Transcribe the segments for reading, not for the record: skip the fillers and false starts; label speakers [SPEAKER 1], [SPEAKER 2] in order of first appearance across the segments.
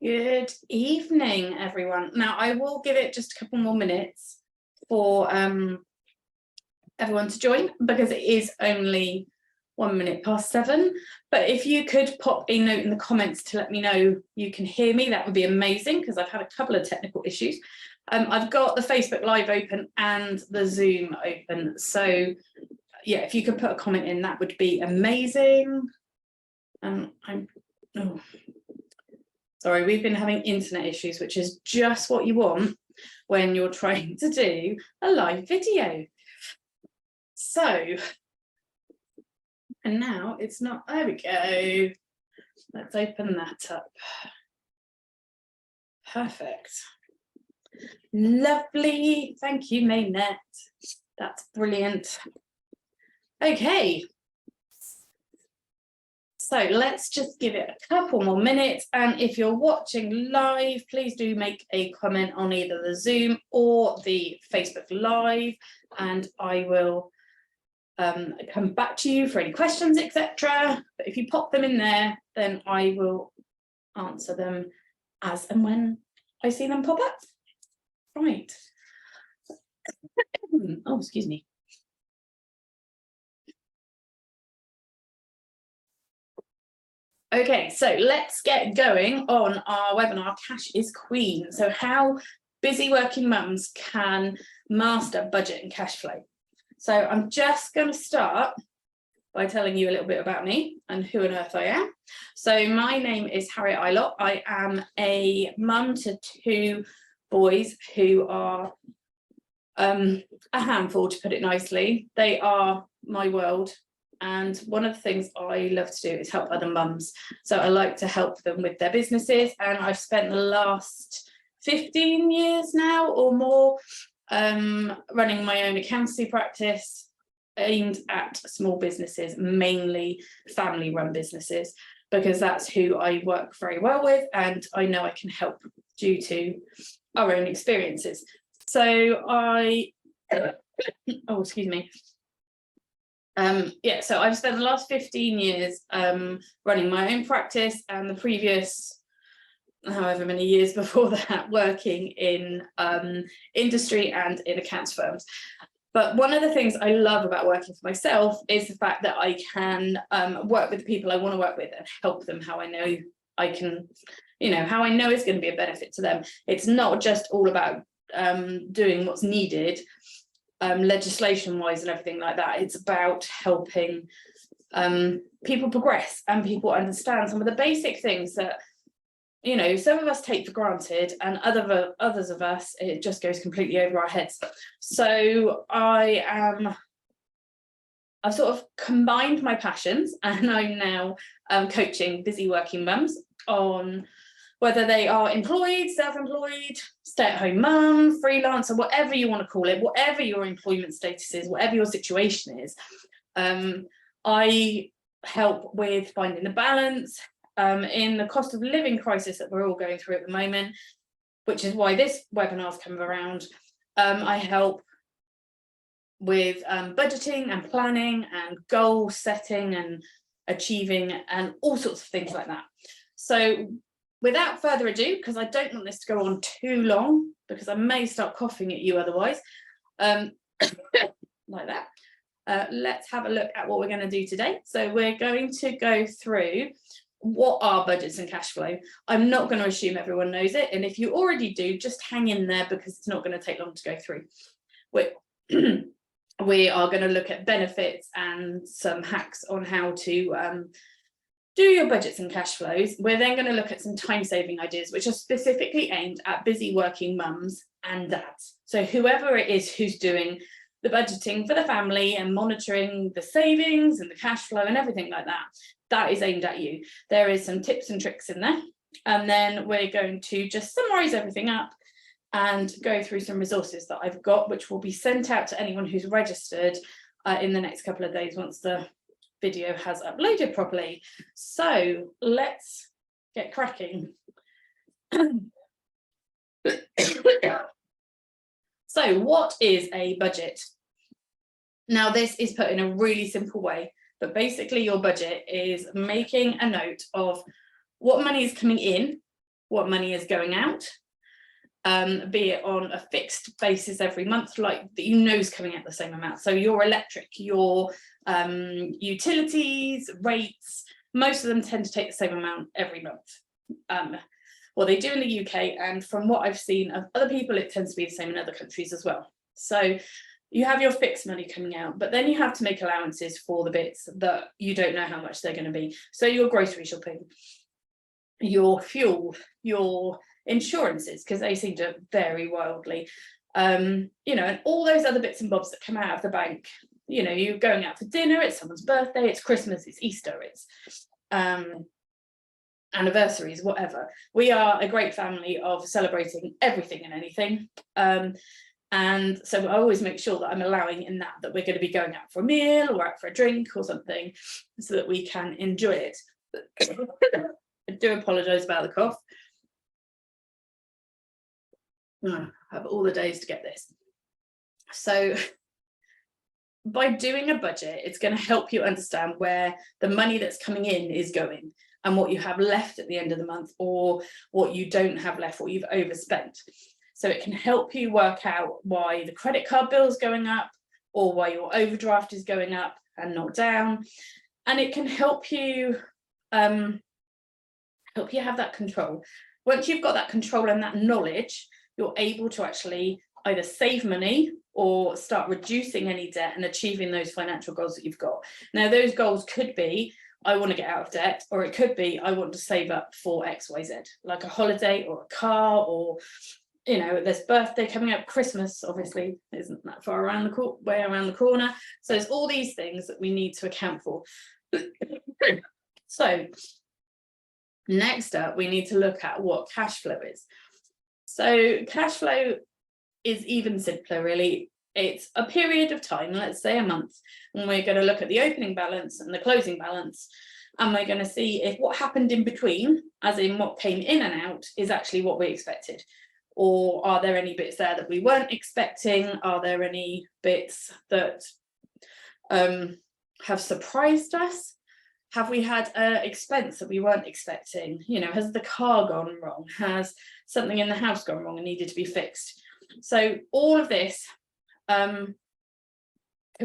[SPEAKER 1] Good evening, everyone. Now, I will give it just a couple more minutes for everyone to join because it is only 7:01. But if you could pop a note in the comments to let me know you can hear me, that would be amazing because I've had a couple of technical issues. I've got the Facebook Live open and the Zoom open. So, yeah, if you could put a comment in, that would be amazing. Sorry, we've been having internet issues, which is just what you want when you're trying to do a live video. So, and now it's not, there we go. Let's open that up. Perfect. Lovely. Thank you, Maynette. That's brilliant. Okay. So let's just give it a couple more minutes. And if you're watching live, please do make a comment on either the Zoom or the Facebook Live, and I will come back to you for any questions, etc. But if you pop them in there, then I will answer them as and when I see them pop up. Right. Oh, excuse me. Okay, so let's get going on our webinar, Cash is Queen. So how busy working mums can master budget and cash flow. So I'm just going to start by telling you a little bit about me and who on earth I am. So my name is Harriet Eilott. I am a mum to 2 boys who are a handful, to put it nicely. They are my world. And one of the things I love to do is help other mums. So I like to help them with their businesses. And I've spent the last 15 years now or more running my own accountancy practice aimed at small businesses, mainly family-run businesses, because that's who I work very well with and I know I can help due to our own experiences. So excuse me. Yeah, so I've spent the last 15 years running my own practice, and the previous however many years before that working in industry and in accounts firms. But one of the things I love about working for myself is the fact that I can work with the people I want to work with and help them how I know I can, how I know is going to be a benefit to them. It's not just all about doing what's needed legislation wise and everything like that. It's about helping people progress and people understand some of the basic things that some of us take for granted, and others of us it just goes completely over our heads. So I've sort of combined my passions, and I'm now coaching busy working mums on whether they are employed, self-employed, stay-at-home mum, freelancer, whatever you want to call it, whatever your employment status is, whatever your situation is. I help with finding the balance in the cost of living crisis that we're all going through at the moment, which is why this webinar's come around. I help with budgeting and planning and goal setting and achieving and all sorts of things like that. So without further ado, because I don't want this to go on too long, because I may start coughing at you otherwise, like that, let's have a look at what we're going to do today. So we're going to go through what are budgets and cash flow. I'm not going to assume everyone knows it, and if you already do, just hang in there because it's not going to take long to go through. We are going to look at benefits and some hacks on how to do your budgets and cash flows. We're then going to look at some time-saving ideas, which are specifically aimed at busy working mums and dads. So whoever it is who's doing the budgeting for the family and monitoring the savings and the cash flow and everything like that, that is aimed at you. There is some tips and tricks in there. And then we're going to just summarize everything up and go through some resources that I've got, which will be sent out to anyone who's registered in the next couple of days once the video has uploaded properly. So let's get cracking. So what is a budget? Now this is put in a really simple way, but basically your budget is making a note of what money is coming in what money is going out, be it on a fixed basis every month, like that you know is coming out the same amount. So your electric, your utilities, rates, most of them tend to take the same amount every month. Well, they do in the UK, and from what I've seen of other people, it tends to be the same in other countries as well. So you have your fixed money coming out, but then you have to make allowances for the bits that you don't know how much they're going to be. So your grocery shopping, your fuel, your insurances, because they seem to vary wildly, you know, and all those other bits and bobs that come out of the bank. You know, you're going out for dinner, it's someone's birthday, it's Christmas, it's Easter, it's anniversaries, whatever. We are a great family of celebrating everything and anything. And so I always make sure that I'm allowing in that we're going to be going out for a meal or out for a drink or something so that we can enjoy it. I do apologise about the cough. I have all the days to get this. So by doing a budget, it's going to help you understand where the money that's coming in is going and what you have left at the end of the month, or what you don't have left, what you've overspent. So it can help you work out why the credit card bill is going up, or why your overdraft is going up and not down. And it can help you have that control. Once you've got that control and that knowledge, you're able to actually either save money or start reducing any debt and achieving those financial goals that you've got. Now, those goals could be, I want to get out of debt, or it could be, I want to save up for XYZ, like a holiday or a car, or, you know, this birthday coming up, Christmas obviously isn't that far around the way around the corner. So there's all these things that we need to account for. So next up, we need to look at what cash flow is. So cash flow is even simpler, really. It's a period of time, let's say a month, and we're going to look at the opening balance and the closing balance, and we're going to see if what happened in between, as in what came in and out, is actually what we expected. Or are there any bits there that we weren't expecting? Are there any bits that have surprised us? Have we had an expense that we weren't expecting? You know, has the car gone wrong? Has something in the house gone wrong and needed to be fixed? So all of this can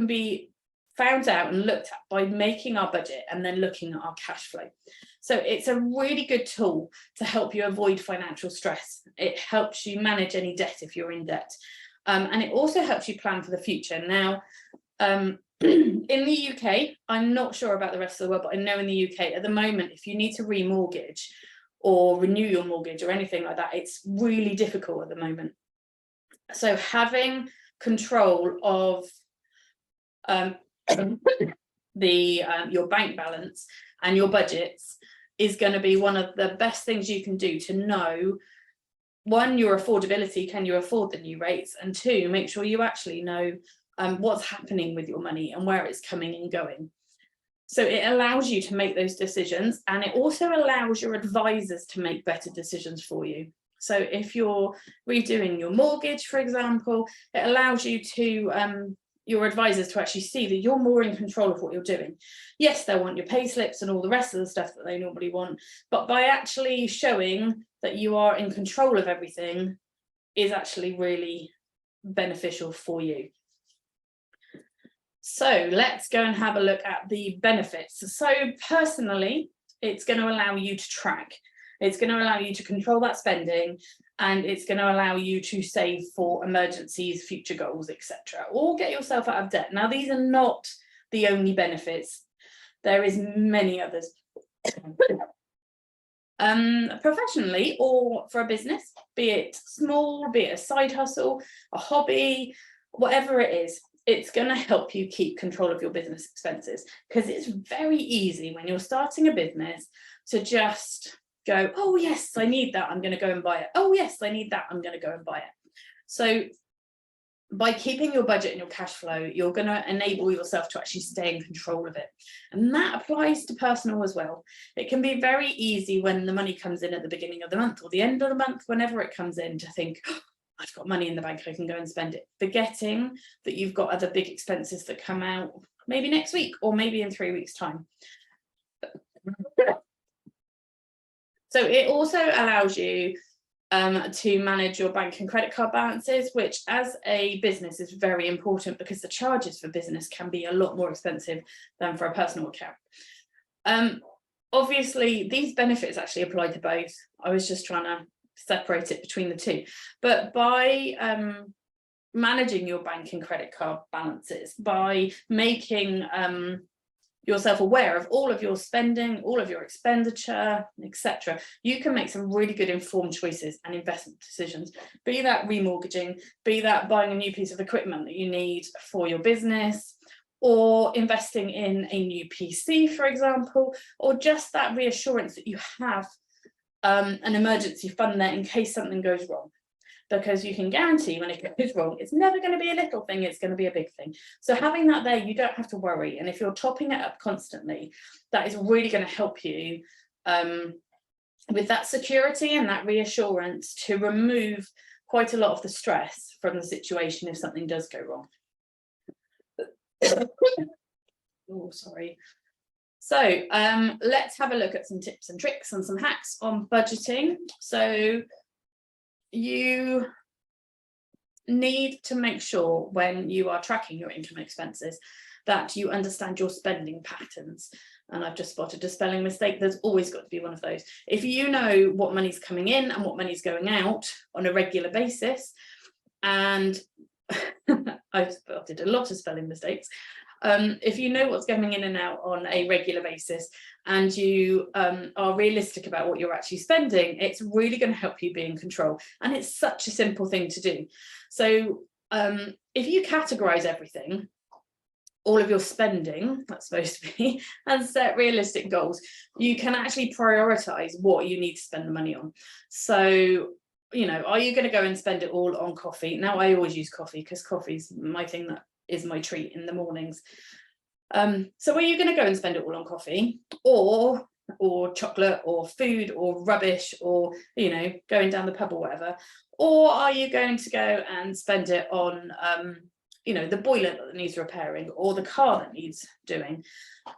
[SPEAKER 1] be found out and looked at by making our budget and then looking at our cash flow. So it's a really good tool to help you avoid financial stress. It helps you manage any debt if you're in debt. And it also helps you plan for the future. Now, in the UK, I'm not sure about the rest of the world, but I know in the UK at the moment, if you need to remortgage or renew your mortgage or anything like that, it's really difficult at the moment. So having control of your bank balance and your budgets is going to be one of the best things you can do to know, one, your affordability, can you afford the new rates, and two, make sure you actually know what's happening with your money and where it's coming and going. So it allows you to make those decisions, and it also allows your advisors to make better decisions for you. So if you're redoing your mortgage, for example, it allows you to your advisors to actually see that you're more in control of what you're doing. Yes, they'll want your pay slips and all the rest of the stuff that they normally want, but by actually showing that you are in control of everything is actually really beneficial for you. So let's go and have a look at the benefits. So personally, it's going to allow you to track. It's going to allow you to control that spending, and it's going to allow you to save for emergencies, future goals, etc., or get yourself out of debt. Now, these are not the only benefits. There is many others. Professionally or for a business, be it small, be it a side hustle, a hobby, whatever it is, it's going to help you keep control of your business expenses, because it's very easy when you're starting a business to just go, oh yes, I need that, I'm going to go and buy it. Oh yes, I need that, I'm going to go and buy it. So by keeping your budget and your cash flow, you're going to enable yourself to actually stay in control of it. And that applies to personal as well. It can be very easy when the money comes in at the beginning of the month or the end of the month, whenever it comes in, to think, oh, I've got money in the bank, I can go and spend it, forgetting that you've got other big expenses that come out maybe next week or maybe in 3 weeks' time. So it also allows you to manage your bank and credit card balances, which as a business is very important because the charges for business can be a lot more expensive than for a personal account. Obviously, these benefits actually apply to both. I was just trying to separate it between the two. But by managing your bank and credit card balances, by making yourself aware of all of your spending, all of your expenditure, etc., you can make some really good informed choices and investment decisions, be that remortgaging, be that buying a new piece of equipment that you need for your business, or investing in a new PC, for example, or just that reassurance that you have an emergency fund there in case something goes wrong. Because you can guarantee when it goes wrong, it's never going to be a little thing, it's going to be a big thing. So having that there, you don't have to worry. And if you're topping it up constantly, that is really going to help you with that security and that reassurance to remove quite a lot of the stress from the situation if something does go wrong. Oh, sorry. So let's have a look at some tips and tricks and some hacks on budgeting. So you need to make sure when you are tracking your income expenses that you understand your spending patterns. And I've just spotted a spelling mistake. There's always got to be one of those. If you know what money's coming in and what money's going out on a regular basis, and I've spotted a lot of spelling mistakes. If you know what's coming in and out on a regular basis and you are realistic about what you're actually spending, it's really going to help you be in control. And it's such a simple thing to do. So if you categorize everything, all of your spending, that's supposed to be, and set realistic goals, you can actually prioritize what you need to spend the money on. So, you know, are you going to go and spend it all on coffee? Now, I always use coffee because coffee's my thing that is my treat in the mornings. So are you going to go and spend it all on coffee or chocolate or food or rubbish or, you know, going down the pub or whatever? Or are you going to go and spend it on, you know, the boiler that needs repairing or the car that needs doing?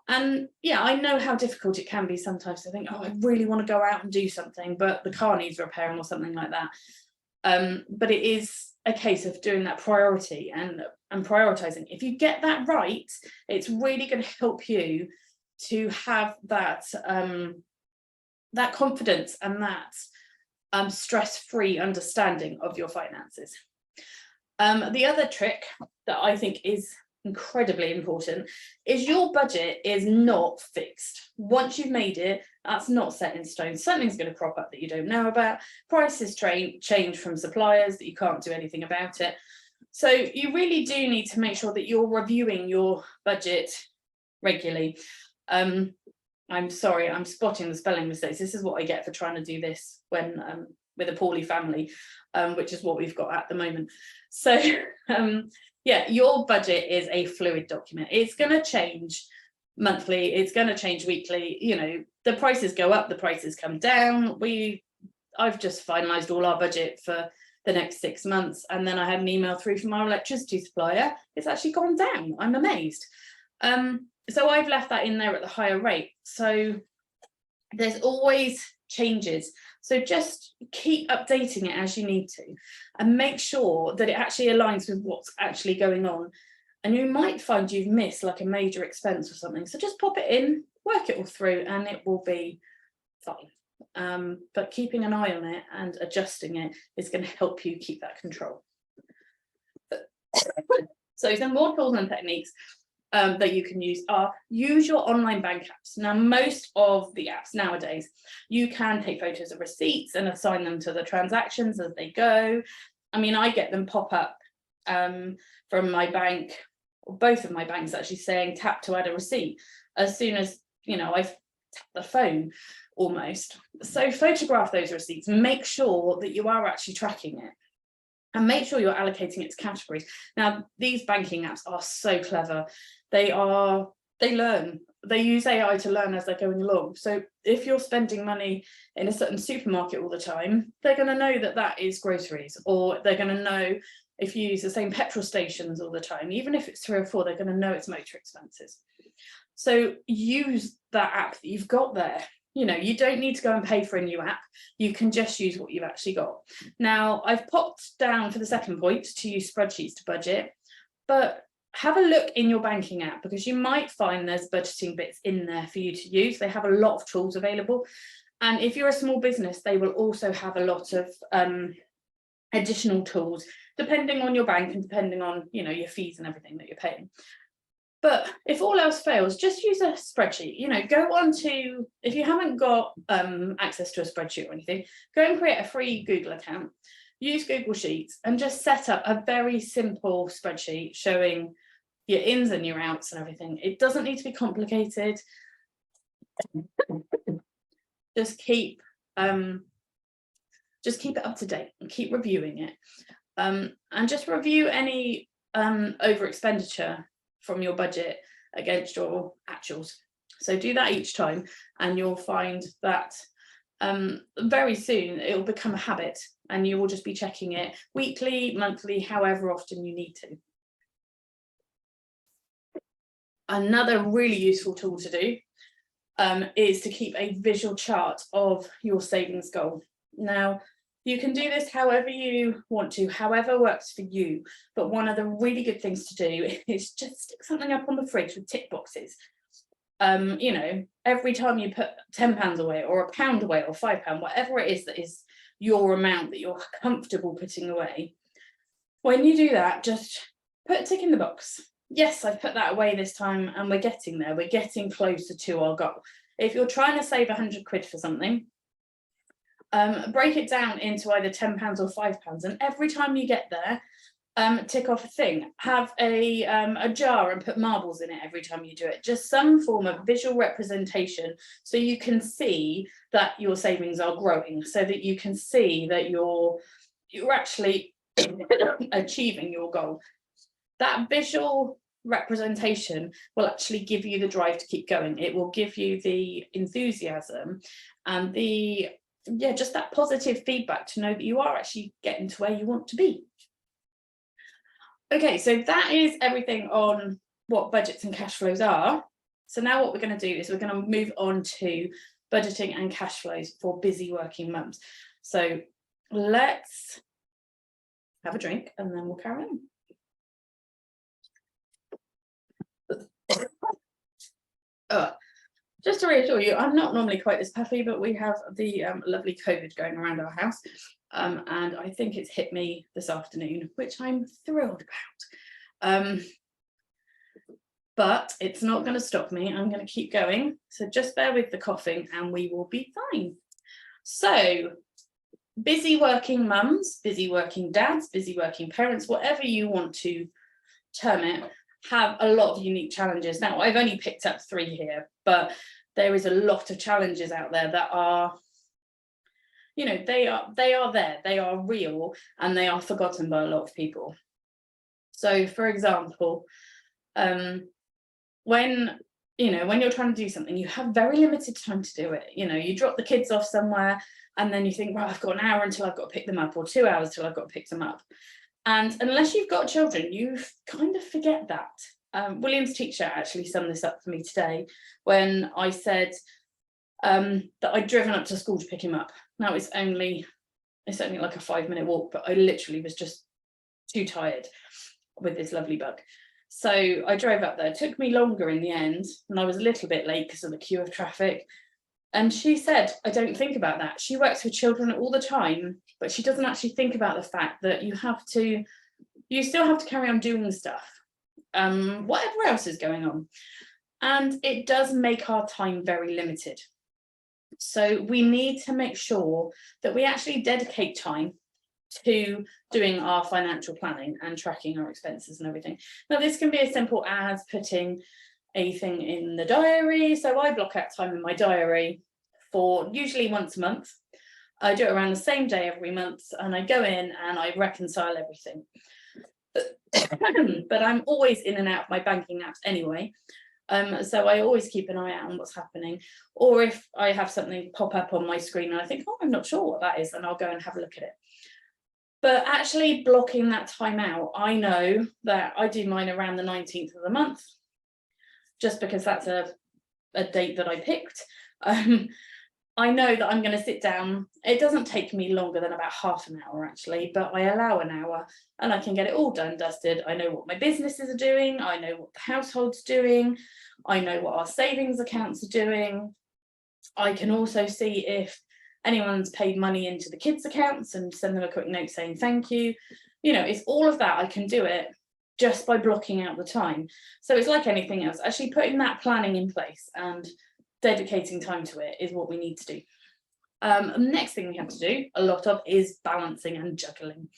[SPEAKER 1] And yeah, I know how difficult it can be sometimes to think, oh, I really want to go out and do something, but the car needs repairing or something like that. But it is a case of doing that priority and prioritizing. If you get that right, it's really going to help you to have that that confidence and that stress-free understanding of your finances. The other trick that I think is incredibly important is your budget is not fixed. Once you've made it, that's not set in stone. Something's going to crop up that you don't know about. Prices change from suppliers that you can't do anything about it. So you really do need to make sure that you're reviewing your budget regularly. I'm sorry, I'm spotting the spelling mistakes. This is what I get for trying to do this when with a poorly family, which is what we've got at the moment. So yeah, your budget is a fluid document. It's going to change monthly. It's going to change weekly. You know, the prices go up, the prices come down. I've just finalised all our budget for the next 6 months, and then I had an email through from our electricity supplier. It's actually gone down. I'm amazed. So I've left that in there at the higher rate. So there's always changes. So just keep updating it as you need to and make sure that it actually aligns with what's actually going on. And you might find you've missed like a major expense or something. So just pop it in, work it all through, and it will be fine. But keeping an eye on it and adjusting it is going to help you keep that control. So some more tools and techniques that you can use are use your online bank apps. Now, most of the apps nowadays, you can take photos of receipts and assign them to the transactions as they go. I mean, I get them pop up from my bank, or both of my banks actually, saying tap to add a receipt as soon as, you know, I've tapped the phone almost. So photograph those receipts, make sure that you are actually tracking it. And make sure you're allocating it to categories. Now, these banking apps are so clever. They learn. They use AI to learn as they're going along. So if you're spending money in a certain supermarket all the time, they're going to know that that is groceries, or they're going to know if you use the same petrol stations all the time, even if it's 3 or 4, they're going to know it's motor expenses. So use that app that you've got there You know, you don't need to go and pay for a new app. You can just use what you've actually got. Now, I've popped down for the second point to use spreadsheets to budget, but have a look in your banking app, because you might find there's budgeting bits in there for you to use. They have a lot of tools available. And if you're a small business, they will also have a lot of additional tools, depending on your bank and depending on, you know, your fees and everything that you're paying. But if all else fails, just use a spreadsheet. You know, go on to, if you haven't got access to a spreadsheet or anything, go and create a free Google account, use Google Sheets, and just set up a very simple spreadsheet showing your ins and your outs and everything. It doesn't need to be complicated. Just keep it up to date and keep reviewing it. And just review any over expenditure from your budget against your actuals. So do that each time, and you'll find that very soon it will become a habit, and you will just be checking it weekly, monthly, however often you need to. Another really useful tool to do is to keep a visual chart of your savings goal. Now, you can do this however you want to, however works for you. But one of the really good things to do is just stick something up on the fridge with tick boxes. You know, every time you put £10 away or £1 away or £5, whatever it is that is your amount that you're comfortable putting away, when you do that, just put a tick in the box. Yes, I've put that away this time, and we're getting there. We're getting closer to our goal. If you're trying to save 100 quid for something, break it down into either £10 or £5, and every time you get there, tick off a thing. Have a jar and put marbles in it every time you do it. Just some form of visual representation, so you can see that your savings are growing, so that you can see that you're actually achieving your goal. That visual representation will actually give you the drive to keep going. It will give you the enthusiasm and the just that positive feedback to know that you are actually getting to where you want to be. Okay, so that is everything on what budgets and cash flows are. So now what we're going to do is we're going to move on to budgeting and cash flows for busy working mums. So let's have a drink and then we'll carry on. Just to reassure you, I'm not normally quite this puffy, but we have the lovely COVID going around our house, and I think it's hit me this afternoon, which I'm thrilled about. But it's not going to stop me. I'm going to keep going. So just bear with the coughing and we will be fine. So busy working mums, busy working dads, busy working parents, whatever you want to term it, have a lot of unique challenges. Now, I've only picked up 3 here, but there is a lot of challenges out there that are, you know, they are there, they are real, and they are forgotten by a lot of people. So, for example, when you're trying to do something, you have very limited time to do it. You know, you drop the kids off somewhere, and then you think, well, I've got an hour until I've got to pick them up, or 2 hours till I've got to pick them up. And unless you've got children, you kind of forget that. William's teacher actually summed this up for me today when I said that I'd driven up to school to pick him up. Now it's only like a 5-minute walk, but I literally was just too tired with this lovely bug. So I drove up there. It took me longer in the end, and I was a little bit late because of the queue of traffic. And she said, I don't think about that. She works with children all the time, but she doesn't actually think about the fact that you still have to carry on doing stuff, whatever else is going on. And it does make our time very limited. So we need to make sure that we actually dedicate time to doing our financial planning and tracking our expenses and everything. Now, this can be as simple as putting a thing in the diary. So I block out time in my diary for usually once a month. I do it around the same day every month, and I go in and I reconcile everything. But I'm always in and out of my banking apps anyway. So I always keep an eye out on what's happening. Or if I have something pop up on my screen and I think, oh, I'm not sure what that is, then I'll go and have a look at it. But actually blocking that time out, I know that I do mine around the 19th of the month, just because that's a date that I picked. I know that I'm going to sit down. It doesn't take me longer than about half an hour actually, but I allow an hour and I can get it all done, dusted. I know what my businesses are doing. I know what the household's doing. I know what our savings accounts are doing. I can also see if anyone's paid money into the kids' accounts and send them a quick note saying thank you. You know, it's all of that. I can do it just by blocking out the time. So it's like anything else, actually putting that planning in place and dedicating time to it is what we need to do. The next thing we have to do a lot of is balancing and juggling.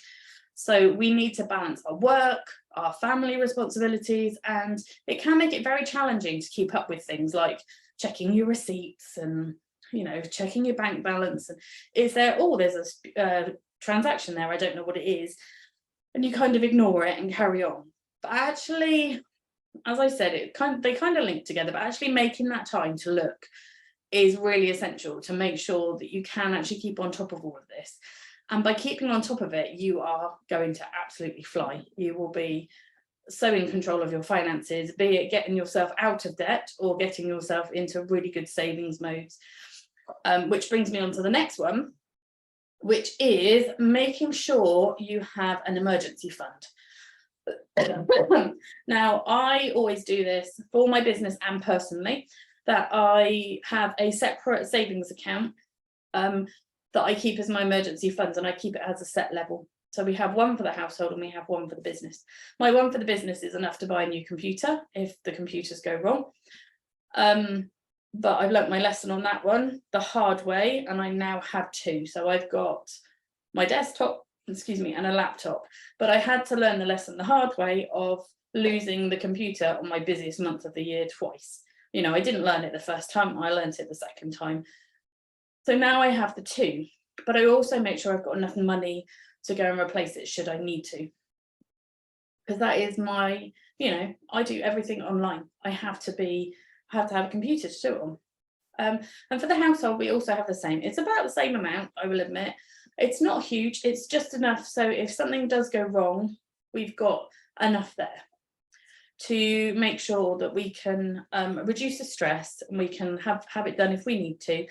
[SPEAKER 1] So we need to balance our work, our family responsibilities, and it can make it very challenging to keep up with things like checking your receipts and, you know, checking your bank balance. And is there, oh, there's a transaction there, I don't know what it is. And you kind of ignore it and carry on. But actually, as I said, they kind of link together, but actually making that time to look is really essential to make sure that you can actually keep on top of all of this. And by keeping on top of it, you are going to absolutely fly. You will be so in control of your finances, be it getting yourself out of debt or getting yourself into really good savings modes. Which brings me on to the next one, which is making sure you have an emergency fund. Now, I always do this for my business and personally, that I have a separate savings account that I keep as my emergency funds, and I keep it as a set level. So we have one for the household and we have one for the business. My one for the business is enough to buy a new computer if the computers go wrong. But I've learnt my lesson on that one the hard way, and I now have two. So I've got my desktop, excuse me, and a laptop. But I had to learn the lesson the hard way of losing the computer on my busiest month of the year twice. You know, I didn't learn it the first time, I learned it the second time. So now I have the two, but I also make sure I've got enough money to go and replace it should I need to. Because that is my, you know, I do everything online. I have to have a computer to do it on. And for the household, we also have the same. It's about the same amount, I will admit. It's not huge, it's just enough. So if something does go wrong, we've got enough there to make sure that we can reduce the stress and we can have it done if we need to.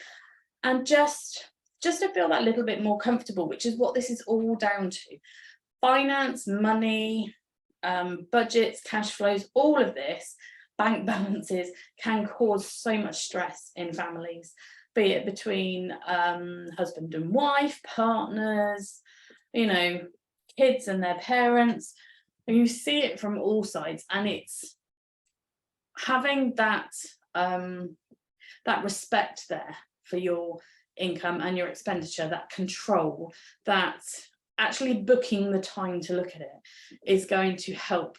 [SPEAKER 1] And just to feel that little bit more comfortable, which is what this is all down to. Finance, money, budgets, cash flows, all of this, bank balances can cause so much stress in families, be it between husband and wife, partners, you know, kids and their parents. And you see it from all sides, and it's having that that respect there for your income and your expenditure, that control, that actually booking the time to look at it is going to help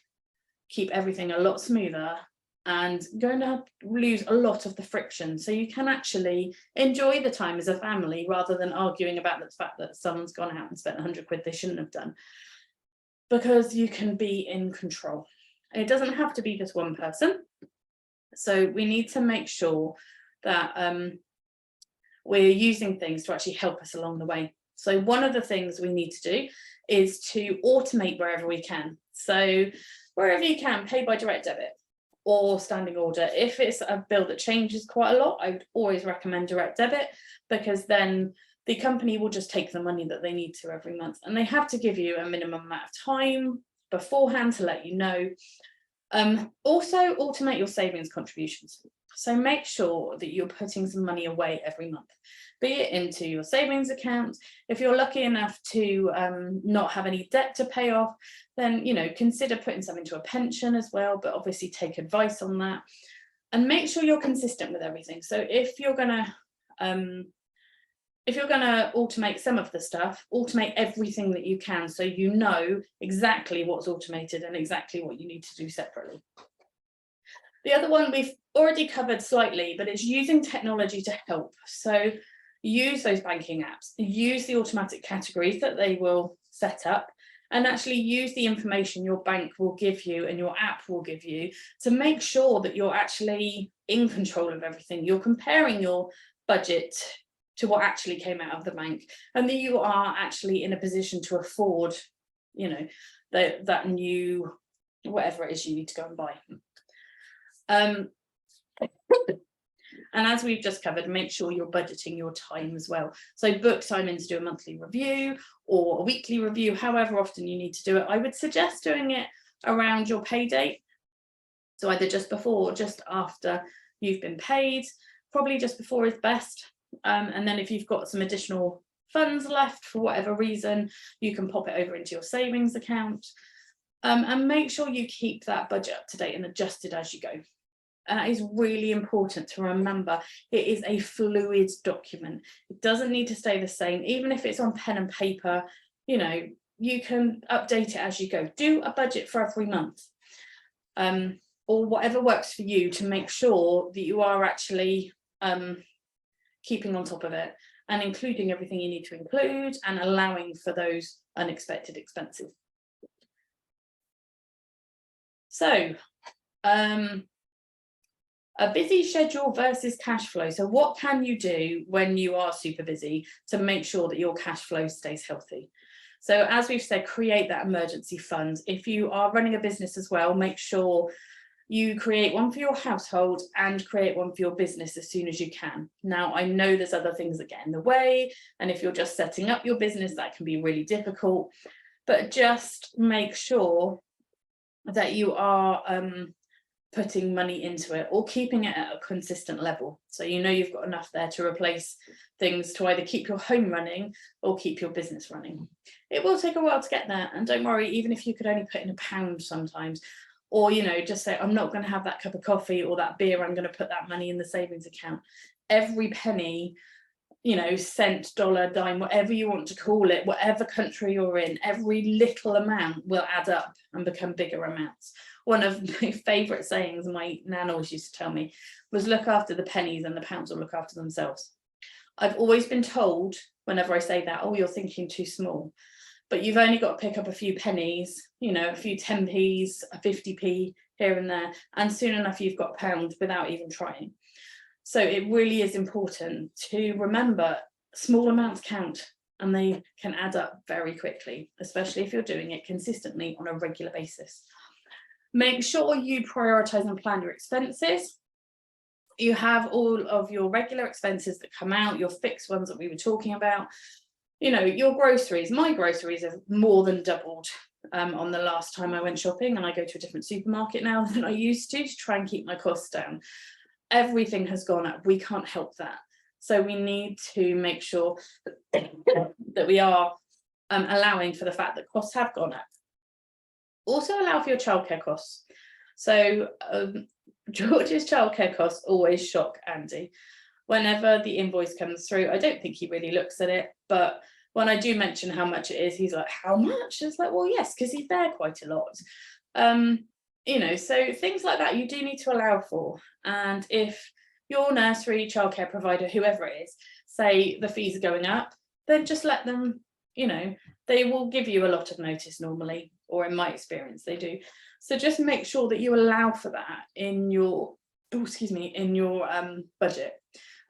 [SPEAKER 1] keep everything a lot smoother and going to lose a lot of the friction, so you can actually enjoy the time as a family rather than arguing about the fact that someone's gone out and spent 100 quid they shouldn't have done, because you can be in control. And it doesn't have to be just one person, so we need to make sure that we're using things to actually help us along the way. So one of the things we need to do is to automate wherever we can. So wherever you can, pay by direct debit or standing order. If it's a bill that changes quite a lot, I would always recommend direct debit, because then the company will just take the money that they need to every month, and they have to give you a minimum amount of time beforehand to let you know. Also automate your savings contributions. So make sure that you're putting some money away every month, be it into your savings account. If you're lucky enough to not have any debt to pay off, then, you know, consider putting some into a pension as well, but obviously take advice on that, and make sure you're consistent with everything. So if you're gonna automate some of the stuff, automate everything that you can, so you know exactly what's automated and exactly what you need to do separately. The other one we've already covered slightly, but it's using technology to help. So use those banking apps, use the automatic categories that they will set up, and actually use the information your bank will give you and your app will give you to make sure that you're actually in control of everything. You're comparing your budget to what actually came out of the bank, and that you are actually in a position to afford, you know, that new, whatever it is you need to go and buy. And And as we've just covered, make sure you're budgeting your time as well. So book time in to do a monthly review or a weekly review, however often you need to do it. I would suggest doing it around your pay date. So either just before or just after you've been paid, probably just before is best. And then if you've got some additional funds left for whatever reason, you can pop it over into your savings account. And make sure you keep that budget up to date and adjusted as you go. And that is really important to remember. It is a fluid document. It doesn't need to stay the same, even if it's on pen and paper. You know, you can update it as you go. Do a budget for every month, or whatever works for you, to make sure that you are actually keeping on top of it and including everything you need to include and allowing for those unexpected expenses. So, a busy schedule versus cash flow. So what can you do when you are super busy to make sure that your cash flow stays healthy? So as we've said, create that emergency fund. If you are running a business as well, make sure you create one for your household and create one for your business as soon as you can. Now, I know there's other things that get in the way, and if you're just setting up your business, that can be really difficult, but just make sure that you are putting money into it or keeping it at a consistent level. So you know you've got enough there to replace things to either keep your home running or keep your business running. It will take a while to get there, and don't worry, even if you could only put in £1 sometimes, or, you know, just say, I'm not going to have that cup of coffee or that beer, I'm going to put that money in the savings account. Every penny, you know, cent, dollar, dime, whatever you want to call it, whatever country you're in, every little amount will add up and become bigger amounts. One of my favourite sayings my nan always used to tell me was, look after the pennies and the pounds will look after themselves. I've always been told whenever I say that, oh, you're thinking too small. But you've only got to pick up a few pennies, you know, a few 10p's, a 50p here and there, and soon enough you've got £1 without even trying. So it really is important to remember small amounts count, and they can add up very quickly, especially if you're doing it consistently on a regular basis. Make sure you prioritise and plan your expenses. You have all of your regular expenses that come out, your fixed ones that we were talking about. You know, your groceries, my groceries have more than doubled on the last time I went shopping, and I go to a different supermarket now than I used to try and keep my costs down. Everything has gone up. We can't help that. So we need to make sure that we are allowing for the fact that costs have gone up. Also allow for your childcare costs. So George's childcare costs always shock Andy. Whenever the invoice comes through, I don't think he really looks at it, but when I do mention how much it is, he's like, how much? It's like, well, yes, because he's there quite a lot. You know, so things like that you do need to allow for. And if your nursery, childcare provider, whoever it is, say the fees are going up, then just let them, you know, they will give you a lot of notice normally, or in my experience, they do. So just make sure that you allow for that in your, in your budget.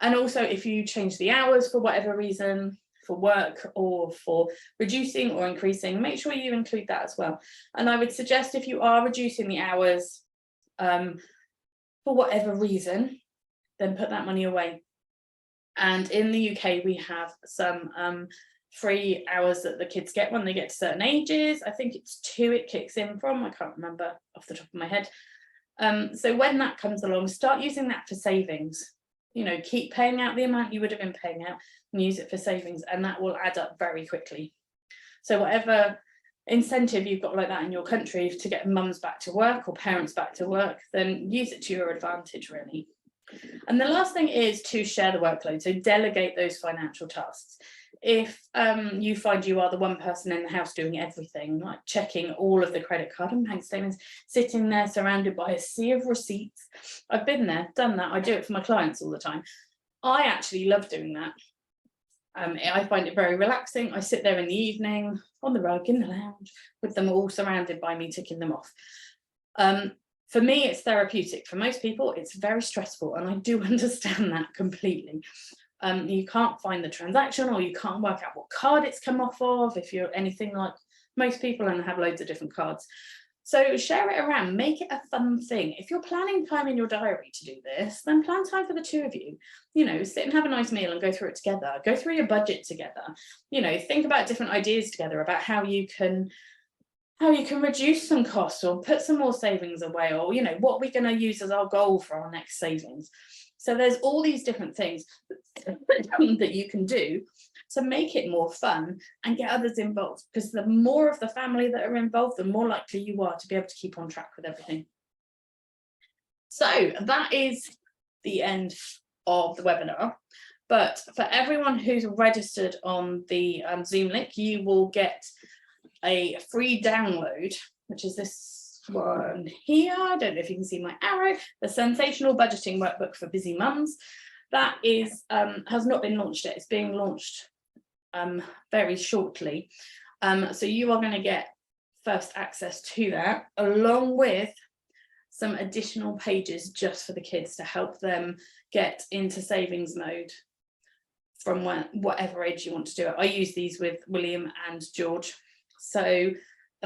[SPEAKER 1] And also, if you change the hours for whatever reason, for work or for reducing or increasing, make sure you include that as well. And I would suggest, if you are reducing the hours for whatever reason, then put that money away. And in the UK, we have some free hours that the kids get when they get to certain ages. I think it's 2 it kicks in from, I can't remember off the top of my head. So when that comes along, start using that for savings. You know, keep paying out the amount you would have been paying out and use it for savings, and that will add up very quickly. So whatever incentive you've got like that in your country to get mums back to work or parents back to work, then use it to your advantage, really. And the last thing is to share the workload. So delegate those financial tasks. If you find you are the one person in the house doing everything, like checking all of the credit card and bank statements, sitting there surrounded by a sea of receipts. I've been there, done that. I do it for my clients all the time. I actually love doing that. I find it very relaxing. I sit there in the evening on the rug in the lounge with them all surrounded by me, ticking them off. For me, it's therapeutic. For most people, it's very stressful, and I do understand that completely. You can't find the transaction, or you can't work out what card it's come off of if you're anything like most people and have loads of different cards. So share it around, make it a fun thing. If you're planning time in your diary to do this, then plan time for the two of you. You know, sit and have a nice meal and go through it together. Go through your budget together. You know, think about different ideas together about how you can reduce some costs or put some more savings away, or, you know, what we're going to use as our goal for our next savings. So there's all these different things that you can do to make it more fun and get others involved, because the more of the family that are involved, the more likely you are to be able to keep on track with everything. So that is the end of the webinar. But for everyone who's registered on the Zoom link, you will get a free download, which is this one here. I don't know if you can see my arrow, the Sensational Budgeting Workbook for Busy Mums. That is has not been launched yet. It's being launched very shortly. So you are going to get first access to that, along with some additional pages just for the kids to help them get into savings mode from whatever age you want to do it. I use these with William and George. So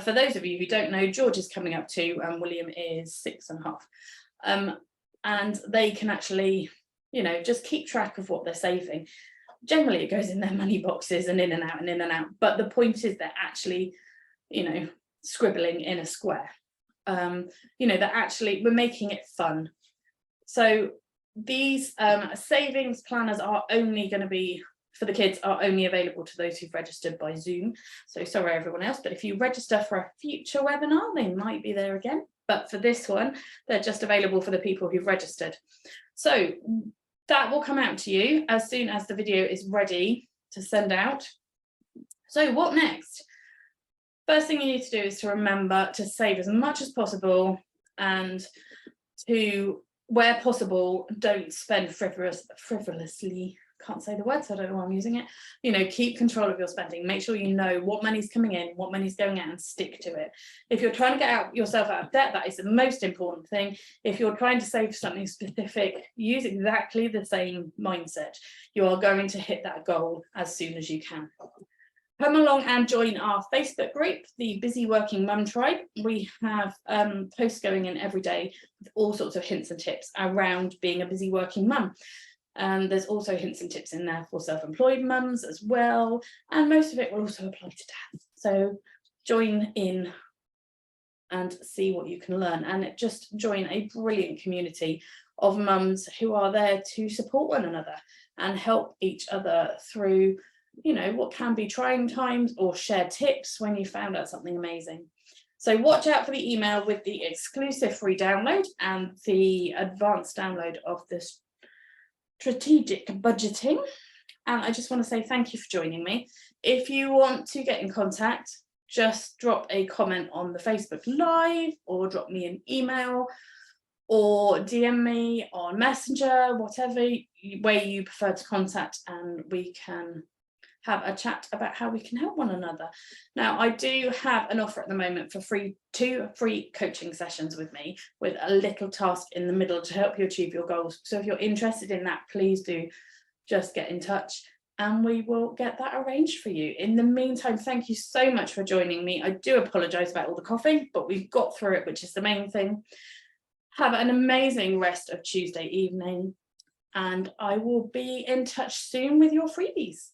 [SPEAKER 1] for those of you who don't know, George is coming up to, William is 6.5. And they can actually, you know, just keep track of what they're saving. Generally, it goes in their money boxes and in and out and in and out. But the point is they're actually, you know, scribbling in a square. You know, that actually we're making it fun. So these savings planners are only going to be, for the kids, are only available to those who've registered by Zoom. So sorry everyone else, but if you register for a future webinar, they might be there again. But for this one, they're just available for the people who've registered. So that will come out to you as soon as the video is ready to send out. So what next? First thing you need to do is to remember to save as much as possible, and to, where possible, don't spend frivolously. Can't say the word, so I don't know why I'm using it. You know, keep control of your spending. Make sure you know what money's coming in, what money's going out, and stick to it. If you're trying to get yourself out of debt, that is the most important thing. If you're trying to save something specific, use exactly the same mindset. You are going to hit that goal as soon as you can. Come along and join our Facebook group, the Busy Working Mum Tribe. We have posts going in every day with all sorts of hints and tips around being a busy working mum. And there's also hints and tips in there for self-employed mums as well. And most of it will also apply to dads. So join in and see what you can learn, and just join a brilliant community of mums who are there to support one another and help each other through, you know, what can be trying times, or share tips when you found out something amazing. So watch out for the email with the exclusive free download and the advanced download of this strategic budgeting. And I just want to say thank you for joining me. If you want to get in contact, just drop a comment on the Facebook Live, or drop me an email, or DM me on Messenger, whatever way you prefer to contact, and we can have a chat about how we can help one another. Now, I do have an offer at the moment for two free coaching sessions with me, with a little task in the middle to help you achieve your goals. So if you're interested in that, please do just get in touch and we will get that arranged for you. In the meantime, thank you so much for joining me. I do apologise about all the coughing, but we've got through it, which is the main thing. Have an amazing rest of Tuesday evening, and I will be in touch soon with your freebies.